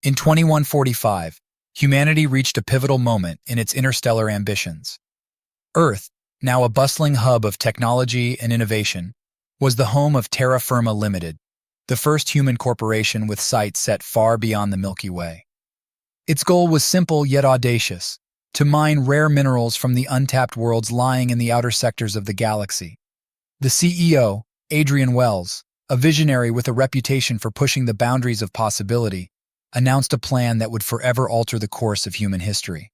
In 2145, humanity reached a pivotal moment in its interstellar ambitions. Earth, now a bustling hub of technology and innovation, was the home of Terra Firma Limited, the first human corporation with sights set far beyond the Milky Way. Its goal was simple yet audacious: to mine rare minerals from the untapped worlds lying in the outer sectors of the galaxy. The CEO, Adrian Wells, a visionary with a reputation for pushing the boundaries of possibility, announced a plan that would forever alter the course of human history.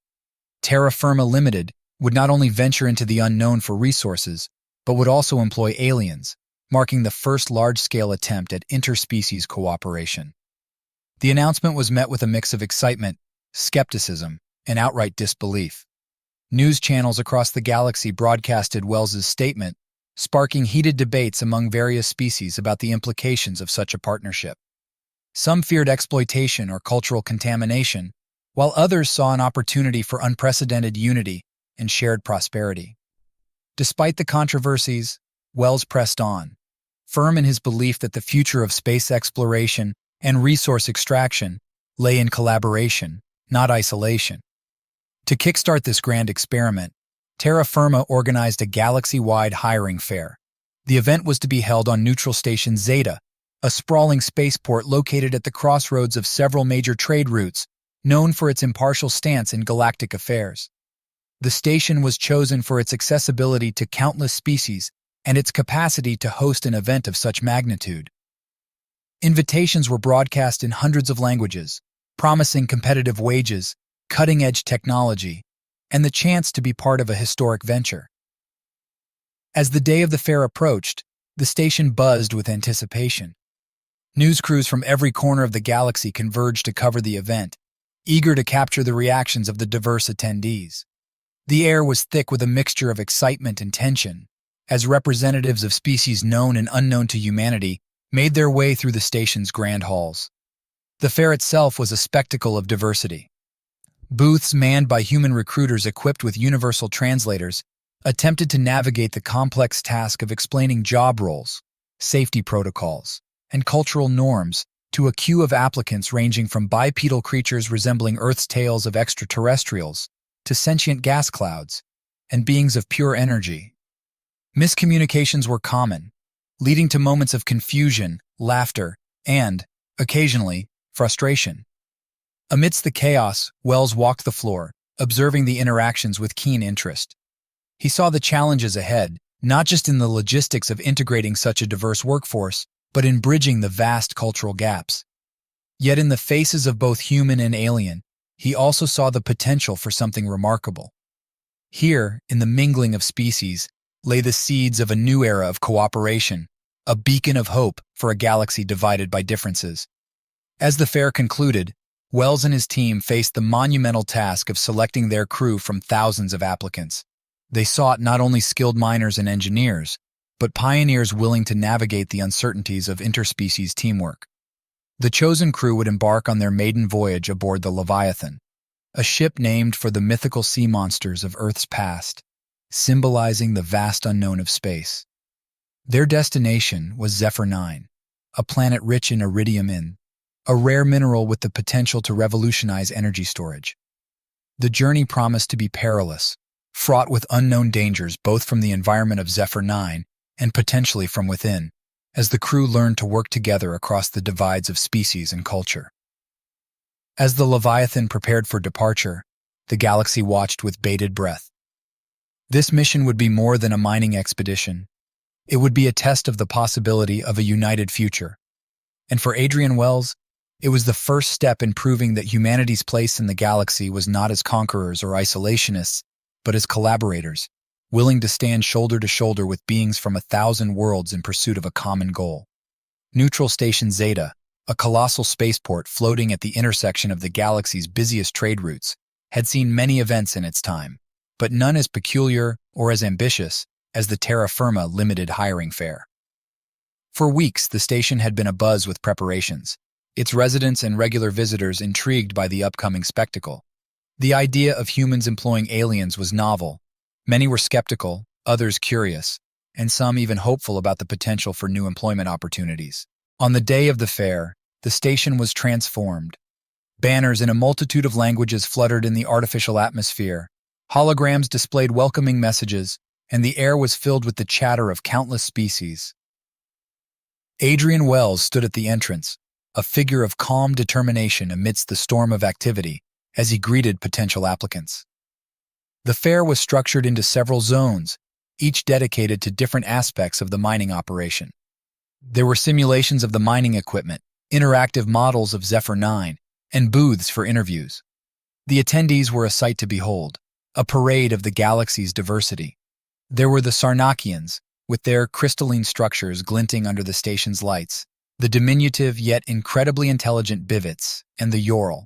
Terra Firma Limited would not only venture into the unknown for resources, but would also employ aliens, marking the first large-scale attempt at interspecies cooperation. The announcement was met with a mix of excitement, skepticism, and outright disbelief. News channels across the galaxy broadcasted Wells's statement, sparking heated debates among various species about the implications of such a partnership. Some feared exploitation or cultural contamination, while others saw an opportunity for unprecedented unity and shared prosperity. Despite the controversies, Wells pressed on, firm in his belief that the future of space exploration and resource extraction lay in collaboration, not isolation. To kickstart this grand experiment, Terra Firma organized a galaxy-wide hiring fair. The event was to be held on Neutral Station Zeta, a sprawling spaceport located at the crossroads of several major trade routes, known for its impartial stance in galactic affairs. The station was chosen for its accessibility to countless species and its capacity to host an event of such magnitude. Invitations were broadcast in hundreds of languages, promising competitive wages, cutting-edge technology, and the chance to be part of a historic venture. As the day of the fair approached, the station buzzed with anticipation. News crews from every corner of the galaxy converged to cover the event, eager to capture the reactions of the diverse attendees. The air was thick with a mixture of excitement and tension, as representatives of species known and unknown to humanity made their way through the station's grand halls. The fair itself was a spectacle of diversity. Booths manned by human recruiters equipped with universal translators attempted to navigate the complex task of explaining job roles, safety protocols, and cultural norms to a queue of applicants ranging from bipedal creatures resembling Earth's tales of extraterrestrials to sentient gas clouds and beings of pure energy. Miscommunications were common, leading to moments of confusion, laughter, and, occasionally, frustration. Amidst the chaos, Wells walked the floor, observing the interactions with keen interest. He saw the challenges ahead, not just in the logistics of integrating such a diverse workforce, but in bridging the vast cultural gaps. Yet in the faces of both human and alien, he also saw the potential for something remarkable. Here, in the mingling of species, lay the seeds of a new era of cooperation, a beacon of hope for a galaxy divided by differences. As the fair concluded, Wells and his team faced the monumental task of selecting their crew from thousands of applicants. They sought not only skilled miners and engineers, but pioneers willing to navigate the uncertainties of interspecies teamwork. The chosen crew would embark on their maiden voyage aboard the Leviathan, a ship named for the mythical sea monsters of Earth's past, symbolizing the vast unknown of space. Their destination was Zephyr 9, a planet rich in iridium, a rare mineral with the potential to revolutionize energy storage. The journey promised to be perilous, fraught with unknown dangers both from the environment of Zephyr 9 and potentially from within, as the crew learned to work together across the divides of species and culture. As the Leviathan prepared for departure, the galaxy watched with bated breath. This mission would be more than a mining expedition. It would be a test of the possibility of a united future. And for Adrian Wells, it was the first step in proving that humanity's place in the galaxy was not as conquerors or isolationists, but as collaborators, willing to stand shoulder to shoulder with beings from 1,000 worlds in pursuit of a common goal. Neutral Station Zeta, a colossal spaceport floating at the intersection of the galaxy's busiest trade routes, had seen many events in its time, but none as peculiar or as ambitious as the Terra Firma Limited hiring fair. For weeks, the station had been abuzz with preparations, its residents and regular visitors intrigued by the upcoming spectacle. The idea of humans employing aliens was novel. Many were skeptical, others curious, and some even hopeful about the potential for new employment opportunities. On the day of the fair, the station was transformed. Banners in a multitude of languages fluttered in the artificial atmosphere. Holograms displayed welcoming messages, and the air was filled with the chatter of countless species. Adrian Wells stood at the entrance, a figure of calm determination amidst the storm of activity, as he greeted potential applicants. The fair was structured into several zones, each dedicated to different aspects of the mining operation. There were simulations of the mining equipment, interactive models of Zephyr 9, and booths for interviews. The attendees were a sight to behold, a parade of the galaxy's diversity. There were the Sarnakians, with their crystalline structures glinting under the station's lights, the diminutive yet incredibly intelligent Bivets, and the Yoral,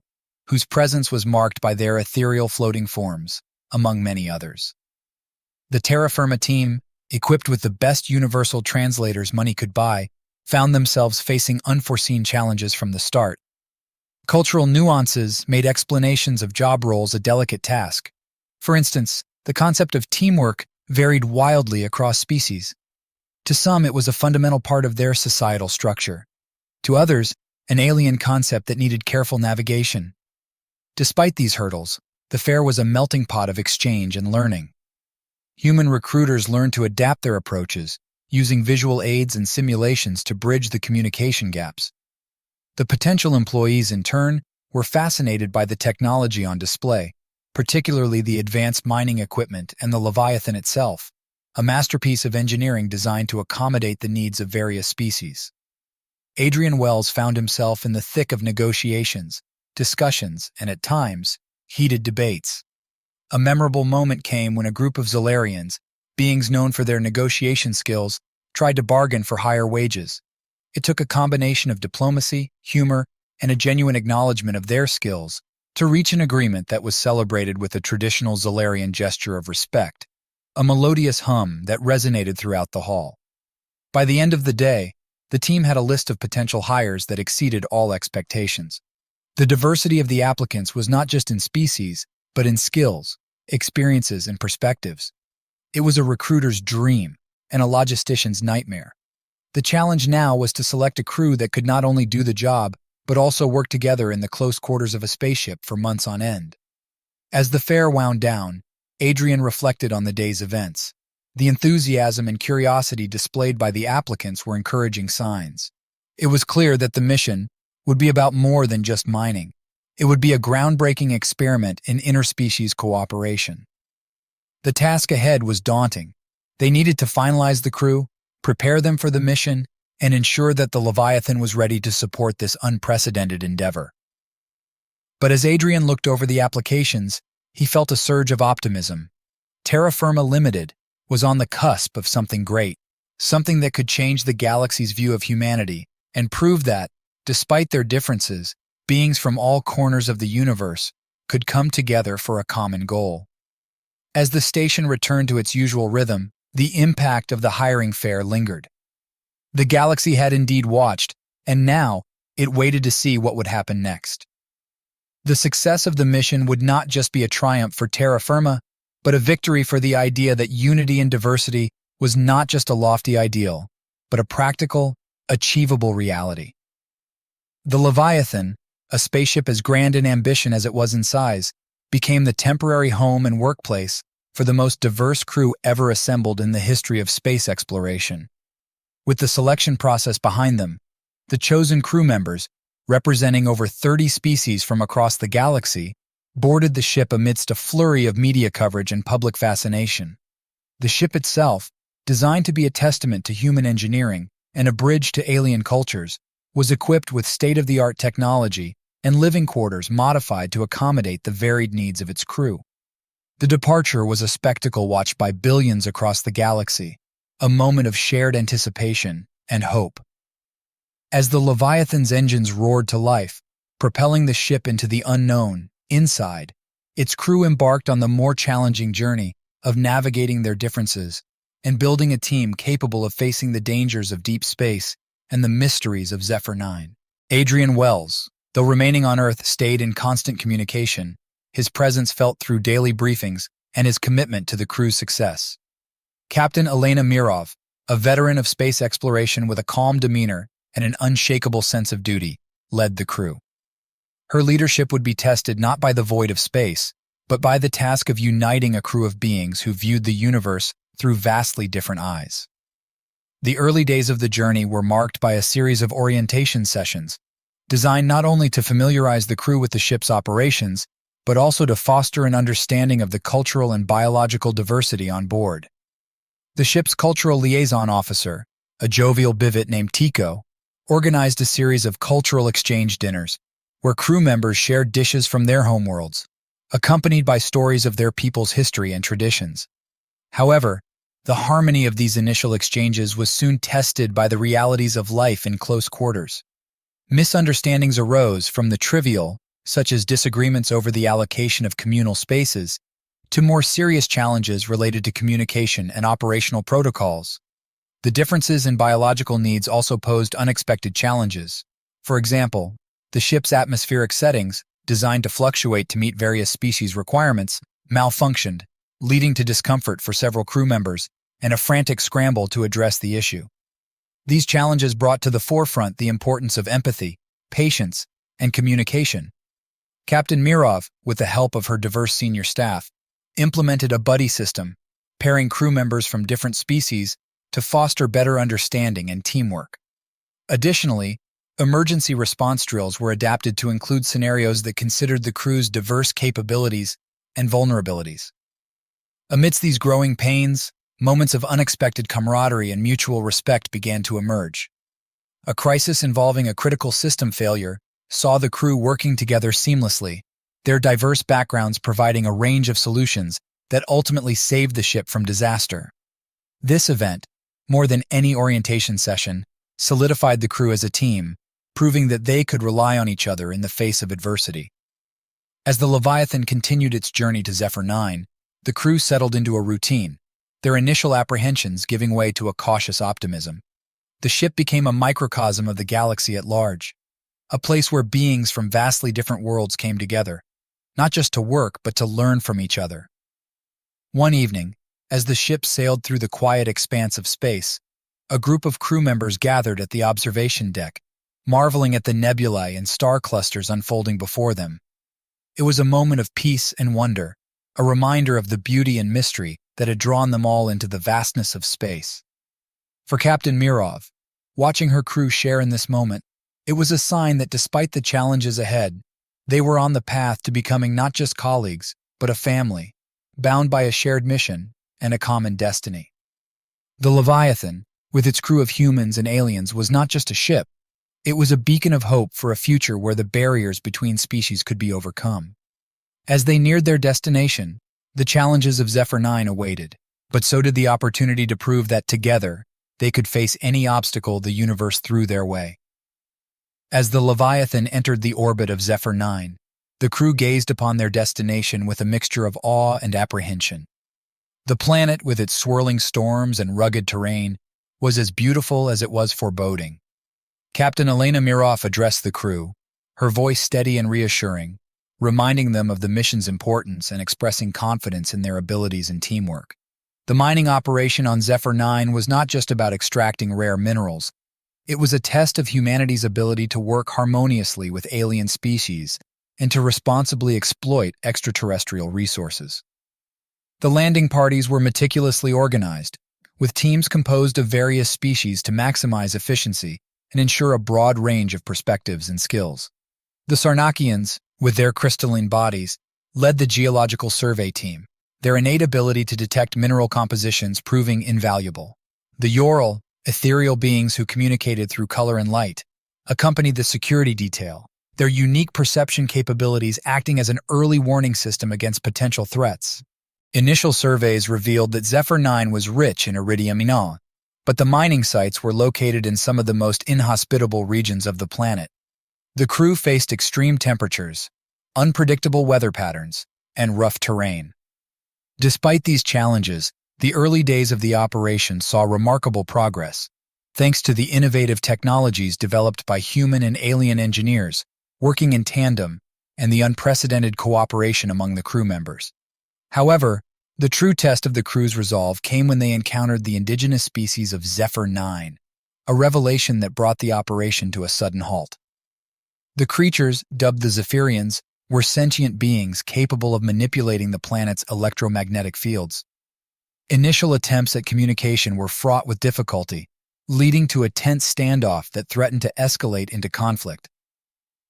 whose presence was marked by their ethereal floating forms, among many others. The terra firma team, equipped with the best universal translators money could buy, found themselves facing unforeseen challenges from the start. Cultural nuances made explanations of job roles a delicate task. For instance, the concept of teamwork varied wildly across species. To some, it was a fundamental part of their societal structure. To others, an alien concept that needed careful navigation. Despite these hurdles, the fair was a melting pot of exchange and learning. Human recruiters learned to adapt their approaches, using visual aids and simulations to bridge the communication gaps. The potential employees, in turn, were fascinated by the technology on display, particularly the advanced mining equipment and the Leviathan itself, a masterpiece of engineering designed to accommodate the needs of various species. Adrian Wells found himself in the thick of negotiations, discussions, and at times, heated debates. A memorable moment came when a group of Zolarians, beings known for their negotiation skills, tried to bargain for higher wages. It took a combination of diplomacy, humor, and a genuine acknowledgement of their skills to reach an agreement that was celebrated with a traditional Zolarian gesture of respect, a melodious hum that resonated throughout the hall. By the end of the day, the team had a list of potential hires that exceeded all expectations. The diversity of the applicants was not just in species, but in skills, experiences, and perspectives. It was a recruiter's dream and a logistician's nightmare. The challenge now was to select a crew that could not only do the job, but also work together in the close quarters of a spaceship for months on end. As the fair wound down, Adrian reflected on the day's events. The enthusiasm and curiosity displayed by the applicants were encouraging signs. It was clear that the mission would be about more than just mining. It would be a groundbreaking experiment in interspecies cooperation. The task ahead was daunting. They needed to finalize the crew, prepare them for the mission, and ensure that the Leviathan was ready to support this unprecedented endeavor. But as Adrian looked over the applications, he felt a surge of optimism. Terra Firma Limited was on the cusp of something great, something that could change the galaxy's view of humanity and prove that, despite their differences, beings from all corners of the universe could come together for a common goal. As the station returned to its usual rhythm, the impact of the hiring fair lingered. The galaxy had indeed watched, and now it waited to see what would happen next. The success of the mission would not just be a triumph for terra firma, but a victory for the idea that unity and diversity was not just a lofty ideal, but a practical, achievable reality. The Leviathan, a spaceship as grand in ambition as it was in size, became the temporary home and workplace for the most diverse crew ever assembled in the history of space exploration. With the selection process behind them, the chosen crew members, representing over 30 species from across the galaxy, boarded the ship amidst a flurry of media coverage and public fascination. The ship itself, designed to be a testament to human engineering and a bridge to alien cultures, was equipped with state-of-the-art technology and living quarters modified to accommodate the varied needs of its crew. The departure was a spectacle watched by billions across the galaxy, a moment of shared anticipation and hope. As the Leviathan's engines roared to life, propelling the ship into the unknown, inside, its crew embarked on the more challenging journey of navigating their differences and building a team capable of facing the dangers of deep space and the mysteries of Zephyr 9. Adrian Wells, though remaining on Earth, stayed in constant communication, his presence felt through daily briefings and his commitment to the crew's success. Captain Elena Mirov, a veteran of space exploration with a calm demeanor and an unshakable sense of duty, led the crew. Her leadership would be tested not by the void of space, but by the task of uniting a crew of beings who viewed the universe through vastly different eyes. The early days of the journey were marked by a series of orientation sessions, designed not only to familiarize the crew with the ship's operations, but also to foster an understanding of the cultural and biological diversity on board. The ship's cultural liaison officer, a jovial bivet named Tico, organized a series of cultural exchange dinners, where crew members shared dishes from their homeworlds, accompanied by stories of their people's history and traditions. However, the harmony of these initial exchanges was soon tested by the realities of life in close quarters. Misunderstandings arose from the trivial, such as disagreements over the allocation of communal spaces, to more serious challenges related to communication and operational protocols. The differences in biological needs also posed unexpected challenges. For example, the ship's atmospheric settings, designed to fluctuate to meet various species requirements, malfunctioned, leading to discomfort for several crew members and a frantic scramble to address the issue. These challenges brought to the forefront the importance of empathy, patience, and communication. Captain Mirov, with the help of her diverse senior staff, implemented a buddy system, pairing crew members from different species to foster better understanding and teamwork. Additionally, emergency response drills were adapted to include scenarios that considered the crew's diverse capabilities and vulnerabilities. Amidst these growing pains, moments of unexpected camaraderie and mutual respect began to emerge. A crisis involving a critical system failure saw the crew working together seamlessly, their diverse backgrounds providing a range of solutions that ultimately saved the ship from disaster. This event, more than any orientation session, solidified the crew as a team, proving that they could rely on each other in the face of adversity. As the Leviathan continued its journey to Zephyr 9, the crew settled into a routine, their initial apprehensions giving way to a cautious optimism. The ship became a microcosm of the galaxy at large, a place where beings from vastly different worlds came together, not just to work but to learn from each other. One evening, as the ship sailed through the quiet expanse of space, a group of crew members gathered at the observation deck, marveling at the nebulae and star clusters unfolding before them. It was a moment of peace and wonder, a reminder of the beauty and mystery that had drawn them all into the vastness of space. For Captain Mirov, watching her crew share in this moment, it was a sign that despite the challenges ahead, they were on the path to becoming not just colleagues, but a family, bound by a shared mission and a common destiny. The Leviathan, with its crew of humans and aliens, was not just a ship. It was a beacon of hope for a future where the barriers between species could be overcome. As they neared their destination, the challenges of Zephyr 9 awaited, but so did the opportunity to prove that together, they could face any obstacle the universe threw their way. As the Leviathan entered the orbit of Zephyr 9, the crew gazed upon their destination with a mixture of awe and apprehension. The planet, with its swirling storms and rugged terrain, was as beautiful as it was foreboding. Captain Elena Mirov addressed the crew, her voice steady and reassuring, reminding them of the mission's importance and expressing confidence in their abilities and teamwork. The mining operation on Zephyr 9 was not just about extracting rare minerals. It was a test of humanity's ability to work harmoniously with alien species and to responsibly exploit extraterrestrial resources. The landing parties were meticulously organized, with teams composed of various species to maximize efficiency and ensure a broad range of perspectives and skills. The Sarnakians, with their crystalline bodies, led the geological survey team, their innate ability to detect mineral compositions proving invaluable. The Ural, ethereal beings who communicated through color and light, accompanied the security detail, their unique perception capabilities acting as an early warning system against potential threats. Initial surveys revealed that Zephyr 9 was rich in iridium mineral, but the mining sites were located in some of the most inhospitable regions of the planet. The crew faced extreme temperatures, unpredictable weather patterns, and rough terrain. Despite these challenges, the early days of the operation saw remarkable progress, thanks to the innovative technologies developed by human and alien engineers working in tandem and the unprecedented cooperation among the crew members. However, the true test of the crew's resolve came when they encountered the indigenous species of Zephyr 9, a revelation that brought the operation to a sudden halt. The creatures, dubbed the Zephyrians, were sentient beings capable of manipulating the planet's electromagnetic fields. Initial attempts at communication were fraught with difficulty, leading to a tense standoff that threatened to escalate into conflict.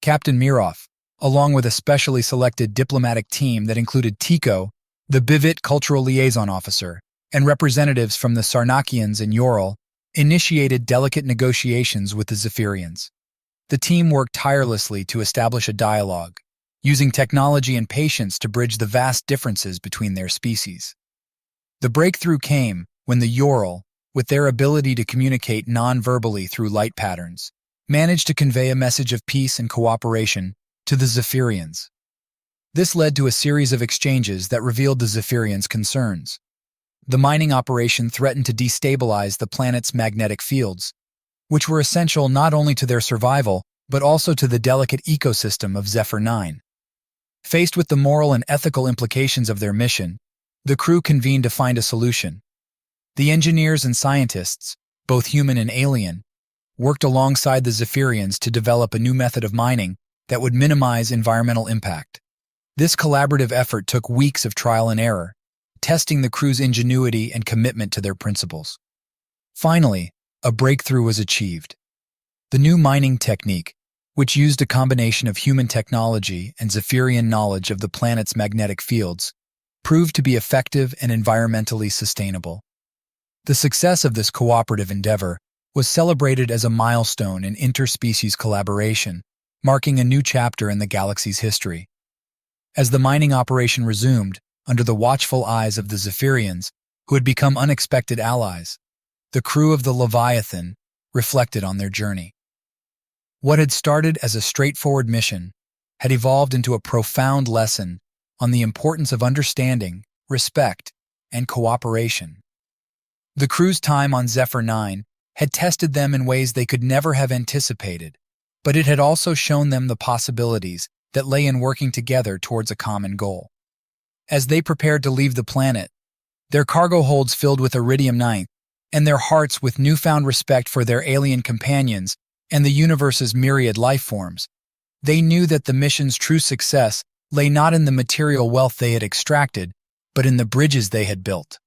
Captain Mirov, along with a specially selected diplomatic team that included Tycho, the Bivit Cultural Liaison Officer, and representatives from the Sarnakians and Ural, initiated delicate negotiations with the Zephyrians. The team worked tirelessly to establish a dialogue, using technology and patience to bridge the vast differences between their species. The breakthrough came when the Ural, with their ability to communicate non-verbally through light patterns, managed to convey a message of peace and cooperation to the Zephyrians. This led to a series of exchanges that revealed the Zephyrians' concerns. The mining operation threatened to destabilize the planet's magnetic fields, which were essential not only to their survival, but also to the delicate ecosystem of Zephyr 9. Faced with the moral and ethical implications of their mission, the crew convened to find a solution. The engineers and scientists, both human and alien, worked alongside the Zephyrians to develop a new method of mining that would minimize environmental impact. This collaborative effort took weeks of trial and error, testing the crew's ingenuity and commitment to their principles. Finally, a breakthrough was achieved. The new mining technique, which used a combination of human technology and Zephyrian knowledge of the planet's magnetic fields, proved to be effective and environmentally sustainable. The success of this cooperative endeavor was celebrated as a milestone in interspecies collaboration, marking a new chapter in the galaxy's history. As the mining operation resumed, under the watchful eyes of the Zephyrians, who had become unexpected allies, the crew of the Leviathan reflected on their journey. What had started as a straightforward mission had evolved into a profound lesson on the importance of understanding, respect, and cooperation. The crew's time on Zephyr 9 had tested them in ways they could never have anticipated, but it had also shown them the possibilities that lay in working together towards a common goal. As they prepared to leave the planet, their cargo holds filled with iridium-9, and their hearts with newfound respect for their alien companions and the universe's myriad life forms, they knew that the mission's true success lay not in the material wealth they had extracted, but in the bridges they had built.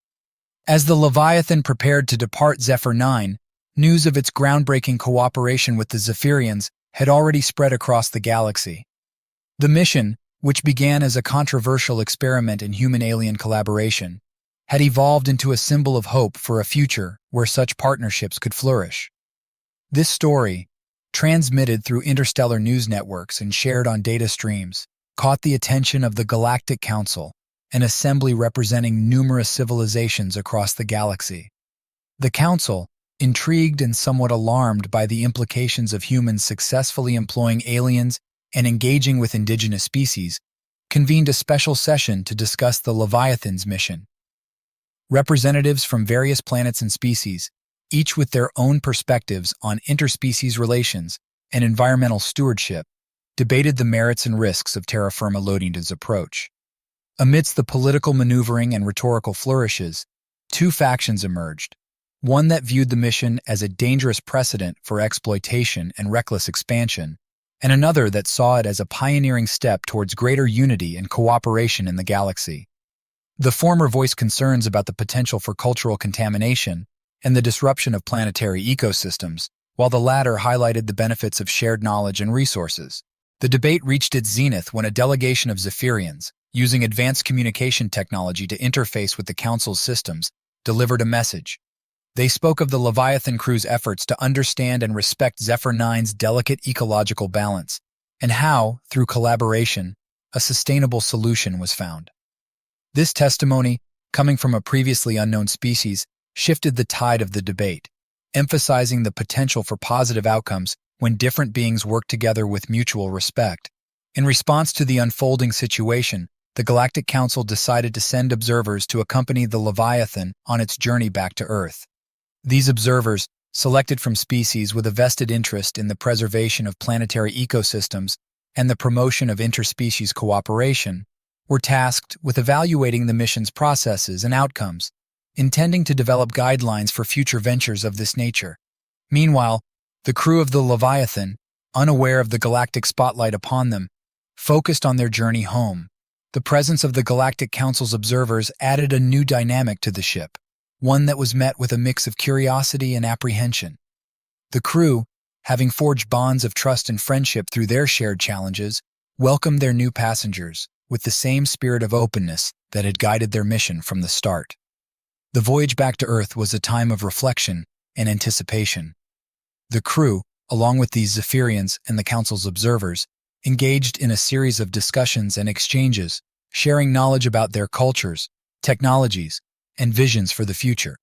As the Leviathan prepared to depart Zephyr 9, news of its groundbreaking cooperation with the Zephyrians had already spread across the galaxy. The mission, which began as a controversial experiment in human-alien collaboration, had evolved into a symbol of hope for a future where such partnerships could flourish. This story, transmitted through interstellar news networks and shared on data streams, caught the attention of the Galactic Council, an assembly representing numerous civilizations across the galaxy. The Council, intrigued and somewhat alarmed by the implications of humans successfully employing aliens and engaging with indigenous species, convened a special session to discuss the Leviathan's mission. Representatives from various planets and species, each with their own perspectives on interspecies relations and environmental stewardship, debated the merits and risks of terra firma Lodinda's approach. Amidst the political maneuvering and rhetorical flourishes, two factions emerged, one that viewed the mission as a dangerous precedent for exploitation and reckless expansion, and another that saw it as a pioneering step towards greater unity and cooperation in the galaxy. The former voiced concerns about the potential for cultural contamination and the disruption of planetary ecosystems, while the latter highlighted the benefits of shared knowledge and resources. The debate reached its zenith when a delegation of Zephyrians, using advanced communication technology to interface with the Council's systems, delivered a message. They spoke of the Leviathan crew's efforts to understand and respect Zephyr 9's delicate ecological balance, and how, through collaboration, a sustainable solution was found. This testimony, coming from a previously unknown species, shifted the tide of the debate, emphasizing the potential for positive outcomes when different beings work together with mutual respect. In response to the unfolding situation, the Galactic Council decided to send observers to accompany the Leviathan on its journey back to Earth. These observers, selected from species with a vested interest in the preservation of planetary ecosystems and the promotion of interspecies cooperation, were tasked with evaluating the mission's processes and outcomes, intending to develop guidelines for future ventures of this nature. Meanwhile, the crew of the Leviathan, unaware of the galactic spotlight upon them, focused on their journey home. The presence of the Galactic Council's observers added a new dynamic to the ship, one that was met with a mix of curiosity and apprehension. The crew, having forged bonds of trust and friendship through their shared challenges, welcomed their new passengers with the same spirit of openness that had guided their mission from the start. The voyage back to Earth was a time of reflection and anticipation. The crew, along with the Zephyrians and the Council's observers, engaged in a series of discussions and exchanges, sharing knowledge about their cultures, technologies, and visions for the future.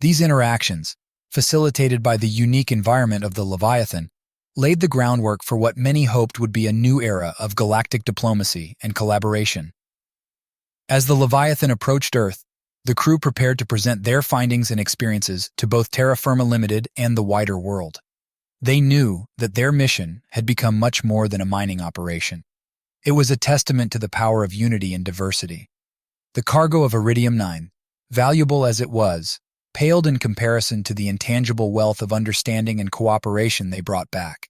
These interactions, facilitated by the unique environment of the Leviathan, laid the groundwork for what many hoped would be a new era of galactic diplomacy and collaboration. As the Leviathan approached Earth, the crew prepared to present their findings and experiences to both Terra Firma Limited and the wider world. They knew that their mission had become much more than a mining operation. It was a testament to the power of unity and diversity. The cargo of Iridium-9, valuable as it was, paled in comparison to the intangible wealth of understanding and cooperation they brought back.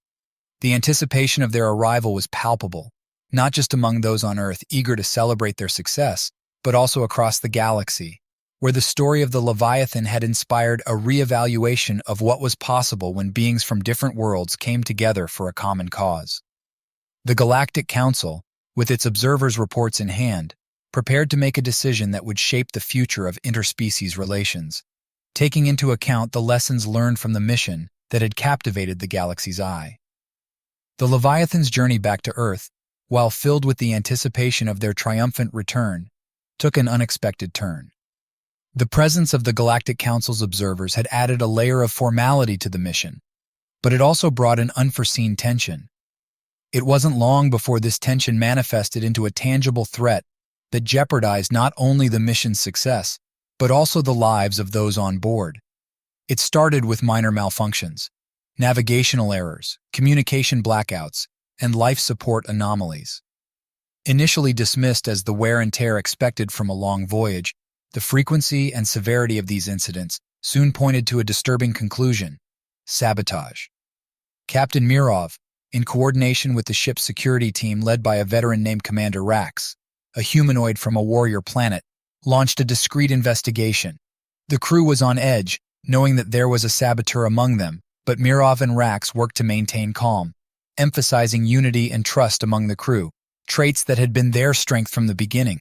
The anticipation of their arrival was palpable, not just among those on Earth eager to celebrate their success, but also across the galaxy, where the story of the Leviathan had inspired a re-evaluation of what was possible when beings from different worlds came together for a common cause. The Galactic Council, with its observers' reports in hand, prepared to make a decision that would shape the future of interspecies relations, taking into account the lessons learned from the mission that had captivated the galaxy's eye. The Leviathan's journey back to Earth, while filled with the anticipation of their triumphant return, took an unexpected turn. The presence of the Galactic Council's observers had added a layer of formality to the mission, but it also brought an unforeseen tension. It wasn't long before this tension manifested into a tangible threat that jeopardized not only the mission's success, but also the lives of those on board. It started with minor malfunctions, navigational errors, communication blackouts, and life support anomalies. Initially dismissed as the wear and tear expected from a long voyage, the frequency and severity of these incidents soon pointed to a disturbing conclusion: sabotage. Captain Mirov, in coordination with the ship's security team led by a veteran named Commander Rax, a humanoid from a warrior planet, launched a discreet investigation. The crew was on edge, knowing that there was a saboteur among them, but Mirov and Rax worked to maintain calm, emphasizing unity and trust among the crew, traits that had been their strength from the beginning.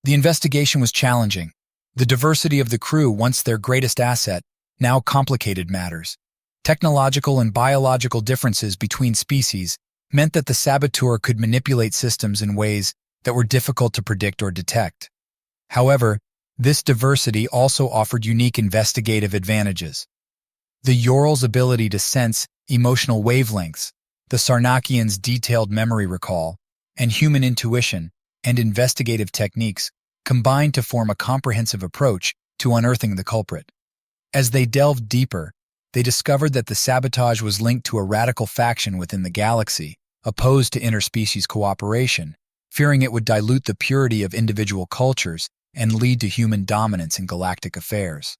The investigation was challenging. The diversity of the crew, once their greatest asset, now complicated matters. Technological and biological differences between species meant that the saboteur could manipulate systems in ways that were difficult to predict or detect. However, this diversity also offered unique investigative advantages. The Yorl's ability to sense emotional wavelengths, the Sarnakian's detailed memory recall, and human intuition and investigative techniques combined to form a comprehensive approach to unearthing the culprit. As they delved deeper, they discovered that the sabotage was linked to a radical faction within the galaxy, opposed to interspecies cooperation, fearing it would dilute the purity of individual cultures and lead to human dominance in galactic affairs.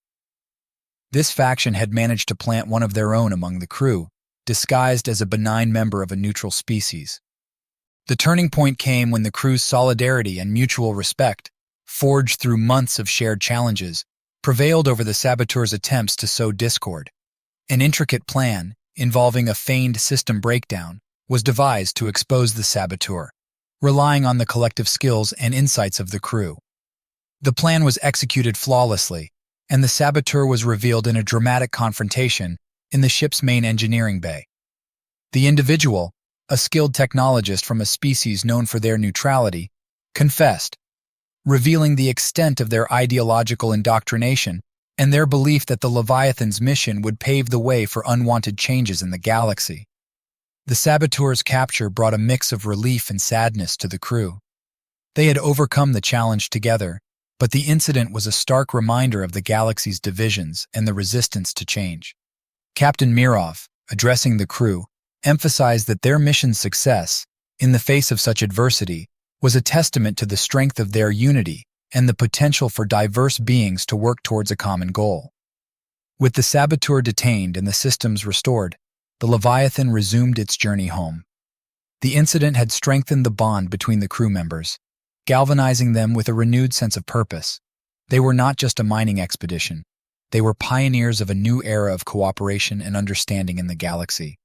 This faction had managed to plant one of their own among the crew, disguised as a benign member of a neutral species. The turning point came when the crew's solidarity and mutual respect, forged through months of shared challenges, prevailed over the saboteur's attempts to sow discord. An intricate plan, involving a feigned system breakdown, was devised to expose the saboteur, relying on the collective skills and insights of the crew. The plan was executed flawlessly, and the saboteur was revealed in a dramatic confrontation in the ship's main engineering bay. The individual, a skilled technologist from a species known for their neutrality, confessed, revealing the extent of their ideological indoctrination and their belief that the Leviathan's mission would pave the way for unwanted changes in the galaxy. The saboteur's capture brought a mix of relief and sadness to the crew. They had overcome the challenge together, but the incident was a stark reminder of the galaxy's divisions and the resistance to change. Captain Mirov, addressing the crew, emphasized that their mission's success, in the face of such adversity, was a testament to the strength of their unity and the potential for diverse beings to work towards a common goal. With the saboteur detained and the systems restored, the Leviathan resumed its journey home. The incident had strengthened the bond between the crew members, galvanizing them with a renewed sense of purpose. They were not just a mining expedition. They were pioneers of a new era of cooperation and understanding in the galaxy.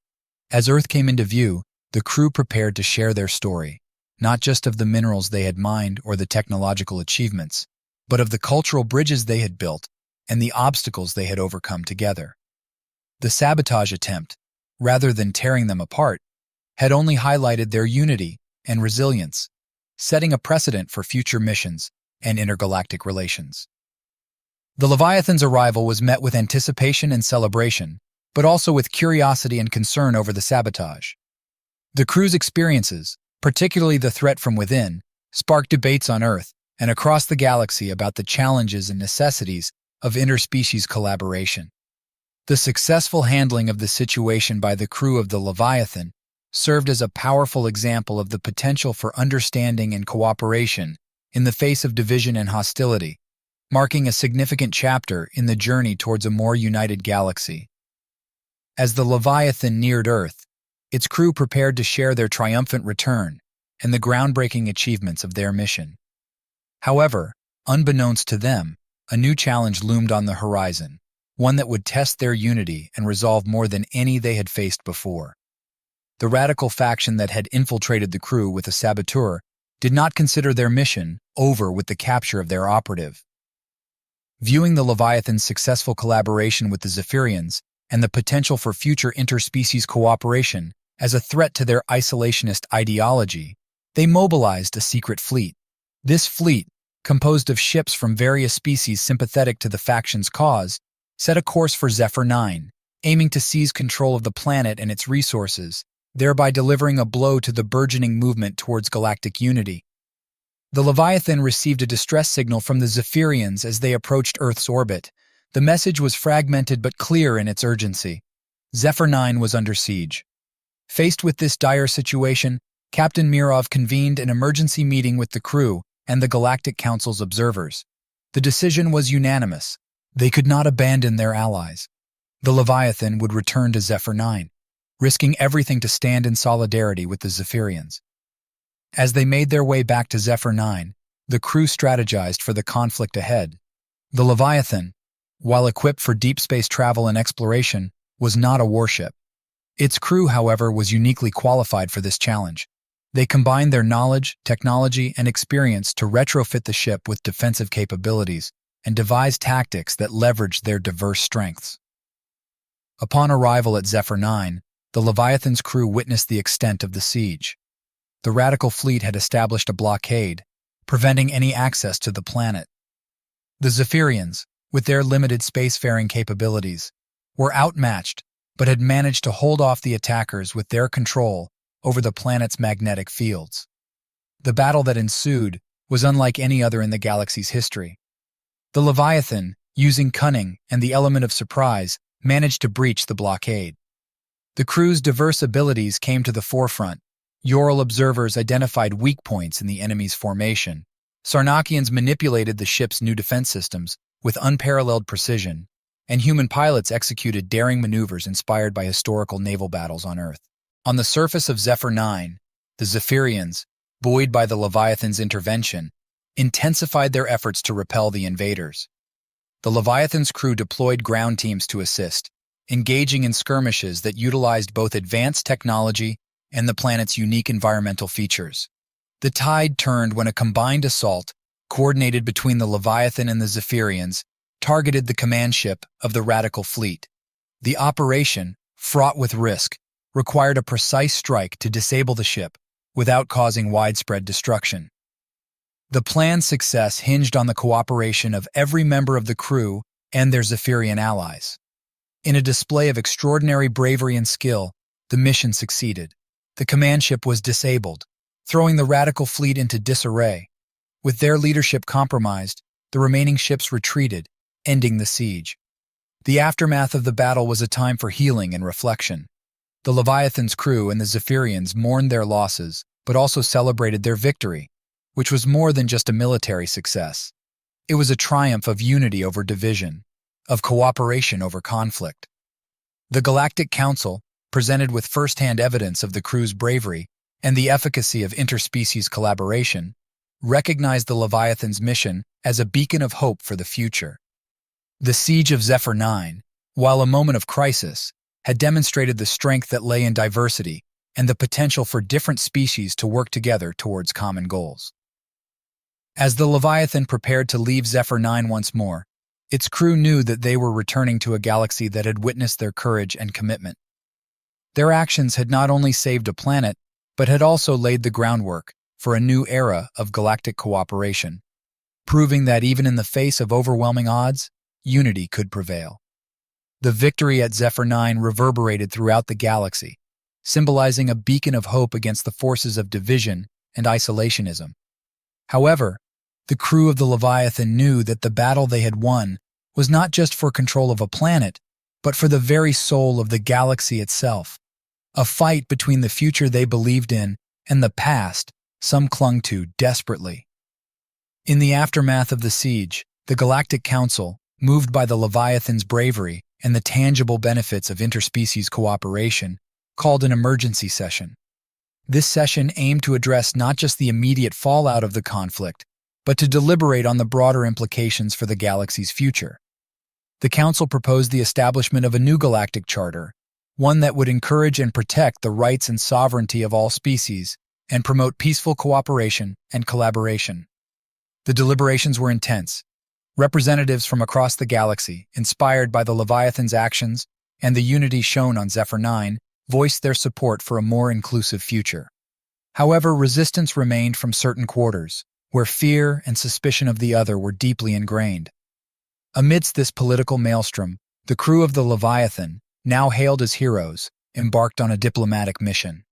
As Earth came into view, the crew prepared to share their story, not just of the minerals they had mined or the technological achievements, but of the cultural bridges they had built and the obstacles they had overcome together. The sabotage attempt, rather than tearing them apart, had only highlighted their unity and resilience, setting a precedent for future missions and intergalactic relations. The Leviathan's arrival was met with anticipation and celebration, but also with curiosity and concern over the sabotage. The crew's experiences, particularly the threat from within, sparked debates on Earth and across the galaxy about the challenges and necessities of interspecies collaboration. The successful handling of the situation by the crew of the Leviathan served as a powerful example of the potential for understanding and cooperation in the face of division and hostility, marking a significant chapter in the journey towards a more united galaxy. As the Leviathan neared Earth, its crew prepared to share their triumphant return and the groundbreaking achievements of their mission. However, unbeknownst to them, a new challenge loomed on the horizon, one that would test their unity and resolve more than any they had faced before. The radical faction that had infiltrated the crew with a saboteur did not consider their mission over with the capture of their operative. Viewing the Leviathan's successful collaboration with the Zephyrians and the potential for future interspecies cooperation as a threat to their isolationist ideology, they mobilized a secret fleet. This fleet, composed of ships from various species sympathetic to the faction's cause, set a course for Zephyr 9, aiming to seize control of the planet and its resources, thereby delivering a blow to the burgeoning movement towards galactic unity. The Leviathan received a distress signal from the Zephyrians as they approached Earth's orbit. The message was fragmented but clear in its urgency. Zephyr 9 was under siege. Faced with this dire situation, Captain Mirov convened an emergency meeting with the crew and the Galactic Council's observers. The decision was unanimous. They could not abandon their allies. The Leviathan would return to Zephyr 9, risking everything to stand in solidarity with the Zephyrians. As they made their way back to Zephyr 9, the crew strategized for the conflict ahead. The Leviathan, while equipped for deep space travel and exploration, was not a warship. Its crew, however, was uniquely qualified for this challenge. They combined their knowledge, technology, and experience to retrofit the ship with defensive capabilities and devise tactics that leveraged their diverse strengths. Upon arrival at Zephyr 9, the Leviathan's crew witnessed the extent of the siege. The radical fleet had established a blockade, preventing any access to the planet. The Zephyrians, with their limited spacefaring capabilities, were outmatched but had managed to hold off the attackers with their control over the planet's magnetic fields. The battle that ensued was unlike any other in the galaxy's history. The Leviathan, using cunning and the element of surprise, managed to breach the blockade. The crew's diverse abilities came to the forefront. Ural observers identified weak points in the enemy's formation. Sarnakians manipulated the ship's new defense systems with unparalleled precision, and human pilots executed daring maneuvers inspired by historical naval battles on Earth. On the surface of Zephyr 9, the Zephyrians, buoyed by the Leviathan's intervention, intensified their efforts to repel the invaders. The Leviathan's crew deployed ground teams to assist, engaging in skirmishes that utilized both advanced technology and the planet's unique environmental features. The tide turned when a combined assault, coordinated between the Leviathan and the Zephyrians, targeted the command ship of the Radical Fleet. The operation, fraught with risk, required a precise strike to disable the ship without causing widespread destruction. The plan's success hinged on the cooperation of every member of the crew and their Zephyrian allies. In a display of extraordinary bravery and skill, the mission succeeded. The command ship was disabled, throwing the Radical Fleet into disarray. With their leadership compromised, the remaining ships retreated, ending the siege. The aftermath of the battle was a time for healing and reflection. The Leviathan's crew and the Zephyrians mourned their losses, but also celebrated their victory, which was more than just a military success. It was a triumph of unity over division, of cooperation over conflict. The Galactic Council, presented with first-hand evidence of the crew's bravery and the efficacy of interspecies collaboration, recognized the Leviathan's mission as a beacon of hope for the future. The siege of Zephyr 9, while a moment of crisis, had demonstrated the strength that lay in diversity and the potential for different species to work together towards common goals. As the Leviathan prepared to leave Zephyr 9 once more, its crew knew that they were returning to a galaxy that had witnessed their courage and commitment. Their actions had not only saved a planet, but had also laid the groundwork for a new era of galactic cooperation, proving that even in the face of overwhelming odds, unity could prevail. The victory at Zephyr 9 reverberated throughout the galaxy, symbolizing a beacon of hope against the forces of division and isolationism. However, the crew of the Leviathan knew that the battle they had won was not just for control of a planet, but for the very soul of the galaxy itself. A fight between the future they believed in and the past some clung to desperately. In the aftermath of the siege, the Galactic Council, moved by the Leviathan's bravery and the tangible benefits of interspecies cooperation, called an emergency session. This session aimed to address not just the immediate fallout of the conflict, but to deliberate on the broader implications for the galaxy's future. The Council proposed the establishment of a new galactic charter, one that would encourage and protect the rights and sovereignty of all species and promote peaceful cooperation and collaboration. The deliberations were intense. Representatives from across the galaxy, inspired by the Leviathan's actions and the unity shown on Zephyr 9, voiced their support for a more inclusive future. However, resistance remained from certain quarters, where fear and suspicion of the other were deeply ingrained. Amidst this political maelstrom, the crew of the Leviathan, now hailed as heroes, embarked on a diplomatic mission.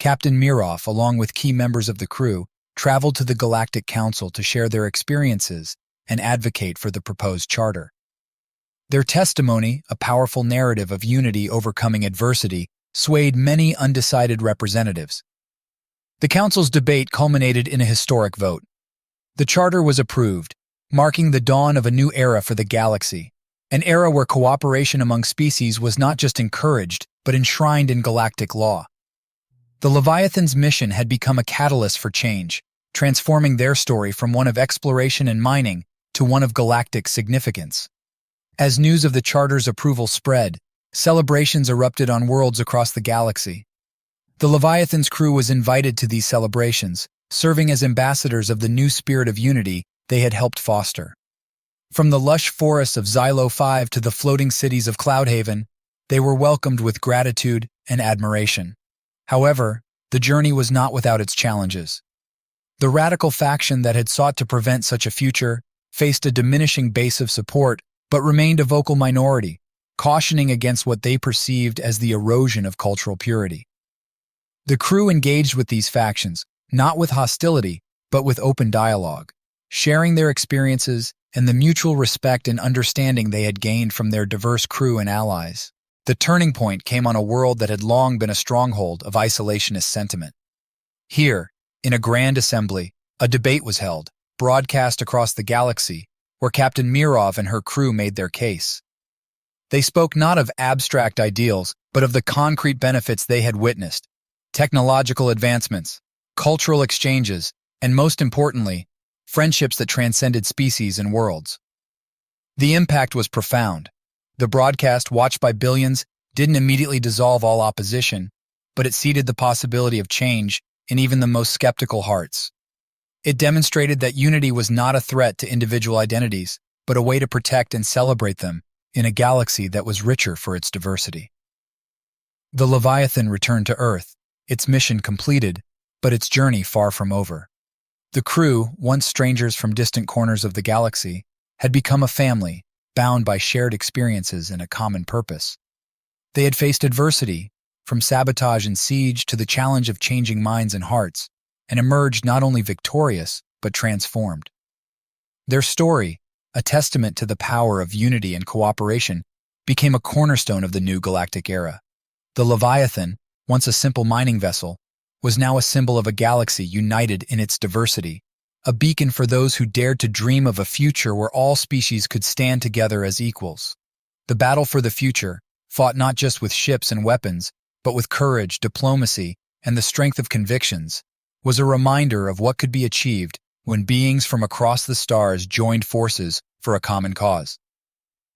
Captain Mirov, along with key members of the crew, traveled to the Galactic Council to share their experiences and advocate for the proposed charter. Their testimony, a powerful narrative of unity overcoming adversity, swayed many undecided representatives. The Council's debate culminated in a historic vote. The charter was approved, marking the dawn of a new era for the galaxy, an era where cooperation among species was not just encouraged, but enshrined in galactic law. The Leviathan's mission had become a catalyst for change, transforming their story from one of exploration and mining to one of galactic significance. As news of the charter's approval spread, celebrations erupted on worlds across the galaxy. The Leviathan's crew was invited to these celebrations, serving as ambassadors of the new spirit of unity they had helped foster. From the lush forests of Xylo 5 to the floating cities of Cloudhaven, they were welcomed with gratitude and admiration. However, the journey was not without its challenges. The radical faction that had sought to prevent such a future faced a diminishing base of support, but remained a vocal minority, cautioning against what they perceived as the erosion of cultural purity. The crew engaged with these factions, not with hostility, but with open dialogue, sharing their experiences and the mutual respect and understanding they had gained from their diverse crew and allies. The turning point came on a world that had long been a stronghold of isolationist sentiment. Here, in a grand assembly, a debate was held, broadcast across the galaxy, where Captain Mirov and her crew made their case. They spoke not of abstract ideals, but of the concrete benefits they had witnessed: technological advancements, cultural exchanges, and most importantly, friendships that transcended species and worlds. The impact was profound. The broadcast, watched by billions, didn't immediately dissolve all opposition, but it seeded the possibility of change in even the most skeptical hearts. It demonstrated that unity was not a threat to individual identities, but a way to protect and celebrate them in a galaxy that was richer for its diversity. The Leviathan returned to Earth, its mission completed, but its journey far from over. The crew, once strangers from distant corners of the galaxy, had become a family, bound by shared experiences and a common purpose. They had faced adversity, from sabotage and siege to the challenge of changing minds and hearts, and emerged not only victorious, but transformed. Their story, a testament to the power of unity and cooperation, became a cornerstone of the new galactic era. The Leviathan, once a simple mining vessel, was now a symbol of a galaxy united in its diversity, a beacon for those who dared to dream of a future where all species could stand together as equals. The battle for the future, fought not just with ships and weapons, but with courage, diplomacy, and the strength of convictions, was a reminder of what could be achieved when beings from across the stars joined forces for a common cause.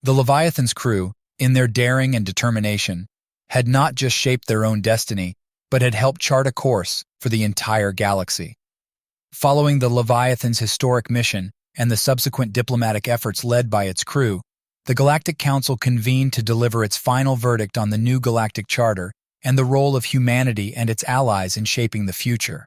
The Leviathan's crew, in their daring and determination, had not just shaped their own destiny, but had helped chart a course for the entire galaxy. Following the Leviathan's historic mission and the subsequent diplomatic efforts led by its crew, the Galactic Council convened to deliver its final verdict on the new Galactic Charter and the role of humanity and its allies in shaping the future.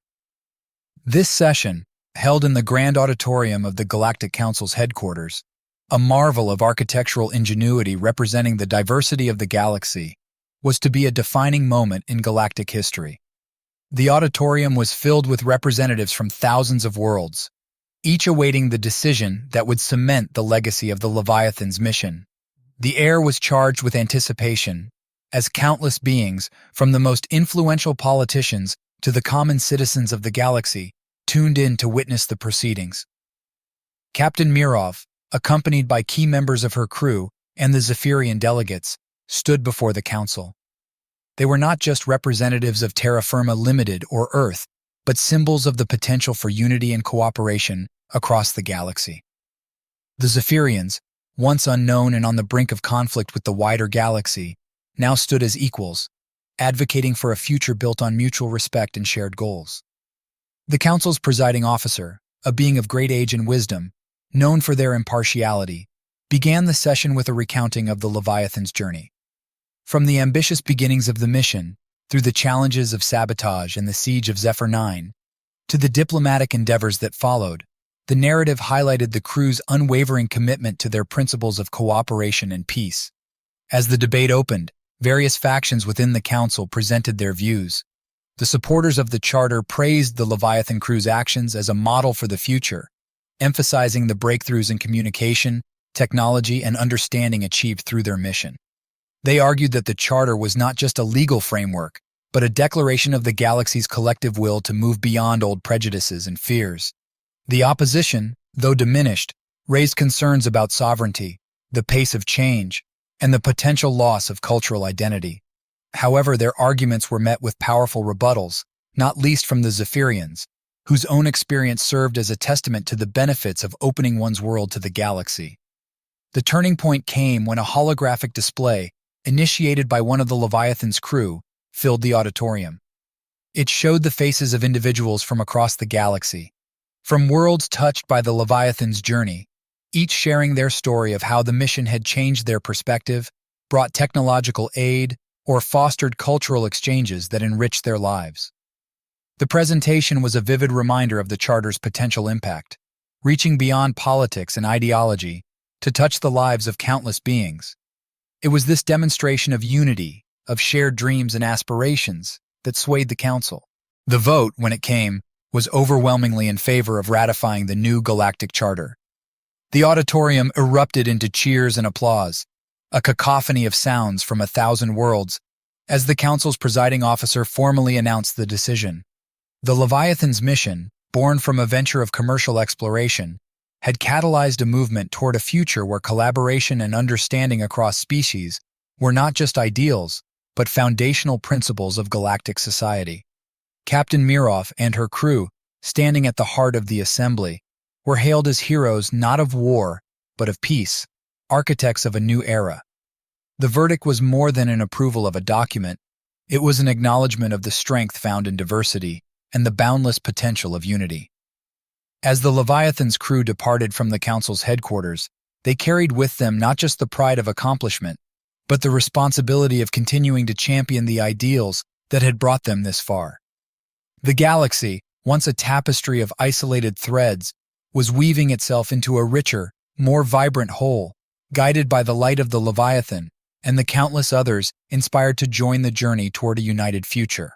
This session, held in the Grand Auditorium of the Galactic Council's headquarters, a marvel of architectural ingenuity representing the diversity of the galaxy, was to be a defining moment in galactic history. The auditorium was filled with representatives from thousands of worlds, each awaiting the decision that would cement the legacy of the Leviathan's mission. The air was charged with anticipation, as countless beings, from the most influential politicians to the common citizens of the galaxy, tuned in to witness the proceedings. Captain Mirov, accompanied by key members of her crew and the Zephyrian delegates, stood before the council. They were not just representatives of Terra Firma Limited or Earth, but symbols of the potential for unity and cooperation across the galaxy. The Zephyrians, once unknown and on the brink of conflict with the wider galaxy, now stood as equals, advocating for a future built on mutual respect and shared goals. The council's presiding officer, a being of great age and wisdom, known for their impartiality, began the session with a recounting of the Leviathan's journey. From the ambitious beginnings of the mission, through the challenges of sabotage and the siege of Zephyr 9, to the diplomatic endeavors that followed, the narrative highlighted the crew's unwavering commitment to their principles of cooperation and peace. As the debate opened, various factions within the council presented their views. The supporters of the Charter praised the Leviathan crew's actions as a model for the future, emphasizing the breakthroughs in communication, technology, and understanding achieved through their mission. They argued that the Charter was not just a legal framework, but a declaration of the galaxy's collective will to move beyond old prejudices and fears. The opposition, though diminished, raised concerns about sovereignty, the pace of change, and the potential loss of cultural identity. However, their arguments were met with powerful rebuttals, not least from the Zephyrians, whose own experience served as a testament to the benefits of opening one's world to the galaxy. The turning point came when a holographic display, initiated by one of the Leviathan's crew, filled the auditorium. It showed the faces of individuals from across the galaxy, from worlds touched by the Leviathan's journey, each sharing their story of how the mission had changed their perspective, brought technological aid, or fostered cultural exchanges that enriched their lives. The presentation was a vivid reminder of the Charter's potential impact, reaching beyond politics and ideology to touch the lives of countless beings. It was this demonstration of unity, of shared dreams and aspirations, that swayed the council. The vote, when it came, was overwhelmingly in favor of ratifying the new Galactic Charter. The auditorium erupted into cheers and applause, a cacophony of sounds from 1,000 worlds, as the council's presiding officer formally announced the decision. The Leviathan's mission, born from a venture of commercial exploration, had catalyzed a movement toward a future where collaboration and understanding across species were not just ideals, but foundational principles of galactic society. Captain Mirov and her crew, standing at the heart of the assembly, were hailed as heroes not of war, but of peace, architects of a new era. The verdict was more than an approval of a document. It was an acknowledgement of the strength found in diversity and the boundless potential of unity. As the Leviathan's crew departed from the council's headquarters, they carried with them not just the pride of accomplishment, but the responsibility of continuing to champion the ideals that had brought them this far. The galaxy, once a tapestry of isolated threads, was weaving itself into a richer, more vibrant whole, guided by the light of the Leviathan and the countless others inspired to join the journey toward a united future.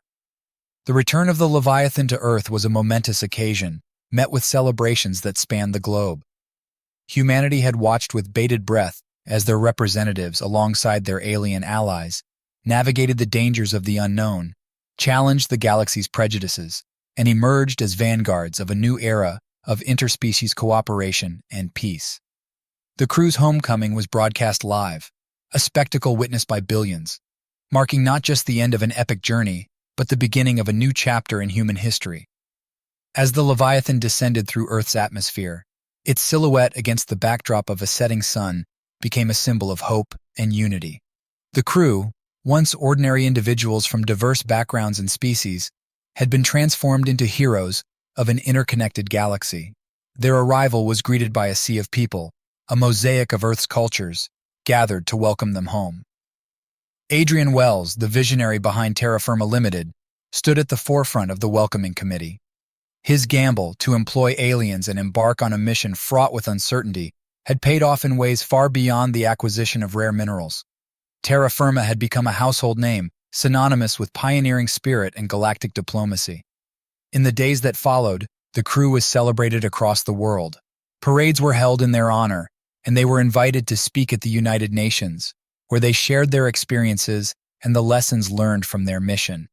The return of the Leviathan to Earth was a momentous occasion, met with celebrations that spanned the globe. Humanity had watched with bated breath as their representatives, alongside their alien allies, navigated the dangers of the unknown, challenged the galaxy's prejudices, and emerged as vanguards of a new era of interspecies cooperation and peace. The crew's homecoming was broadcast live, a spectacle witnessed by billions. marking not just the end of an epic journey, but the beginning of a new chapter in human history. As the Leviathan descended through Earth's atmosphere, its silhouette against the backdrop of a setting sun became a symbol of hope and unity. The crew, once ordinary individuals from diverse backgrounds and species, had been transformed into heroes of an interconnected galaxy. Their arrival was greeted by a sea of people, a mosaic of Earth's cultures, gathered to welcome them home. Adrian Wells, the visionary behind Terra Firma Limited, stood at the forefront of the welcoming committee. His gamble to employ aliens and embark on a mission fraught with uncertainty had paid off in ways far beyond the acquisition of rare minerals. Terra Firma had become a household name, synonymous with pioneering spirit and galactic diplomacy. In the days that followed, the crew was celebrated across the world. Parades were held in their honor, and they were invited to speak at the United Nations, where they shared their experiences and the lessons learned from their mission.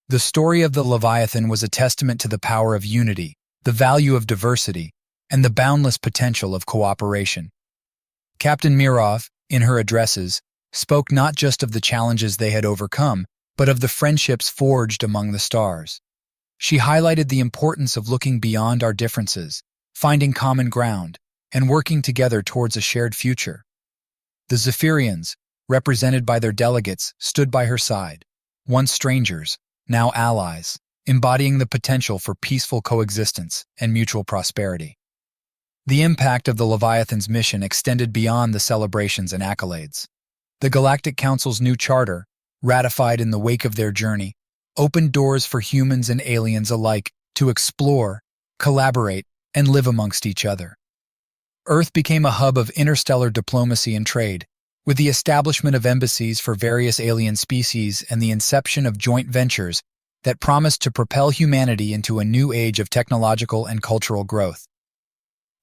The story of the Leviathan was a testament to the power of unity, the value of diversity, and the boundless potential of cooperation. Captain Mirov, in her addresses, spoke not just of the challenges they had overcome, but of the friendships forged among the stars. She highlighted the importance of looking beyond our differences, finding common ground, and working together towards a shared future. The Zephyrians, represented by their delegates, stood by her side, once strangers, now allies, embodying the potential for peaceful coexistence and mutual prosperity. The impact of the Leviathan's mission extended beyond the celebrations and accolades. The Galactic Council's new charter, ratified in the wake of their journey, opened doors for humans and aliens alike to explore, collaborate, and live amongst each other. Earth became a hub of interstellar diplomacy and trade, with the establishment of embassies for various alien species and the inception of joint ventures that promised to propel humanity into a new age of technological and cultural growth.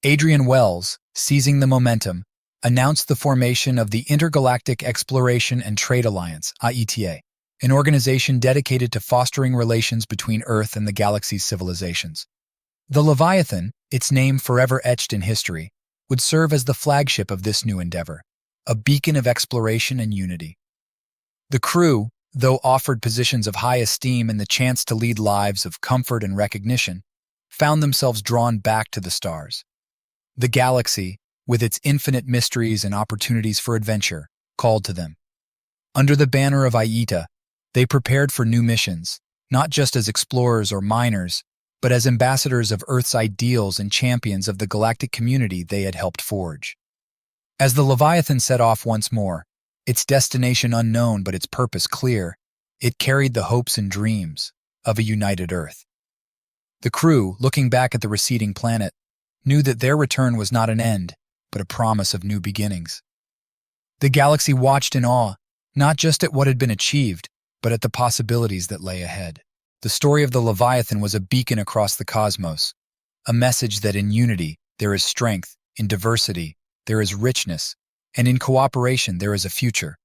Adrian Wells, seizing the momentum, announced the formation of the Intergalactic Exploration and Trade Alliance, IETA, an organization dedicated to fostering relations between Earth and the galaxy's civilizations. The Leviathan, its name forever etched in history, would serve as the flagship of this new endeavor, a beacon of exploration and unity. The crew, though offered positions of high esteem and the chance to lead lives of comfort and recognition, found themselves drawn back to the stars. The galaxy, with its infinite mysteries and opportunities for adventure, called to them. Under the banner of IETA, they prepared for new missions, not just as explorers or miners, but as ambassadors of Earth's ideals and champions of the galactic community they had helped forge. As the Leviathan set off once more, its destination unknown but its purpose clear, it carried the hopes and dreams of a united Earth. The crew, looking back at the receding planet, knew that their return was not an end, but a promise of new beginnings. The galaxy watched in awe, not just at what had been achieved, but at the possibilities that lay ahead. The story of the Leviathan was a beacon across the cosmos, a message that in unity there is strength, in diversity there is richness, and in cooperation there is a future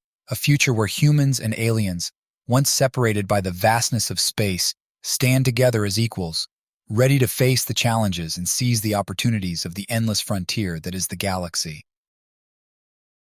where humans and aliens, once separated by the vastness of space, stand together as equals, ready to face the challenges and seize the opportunities of the endless frontier that is the galaxy.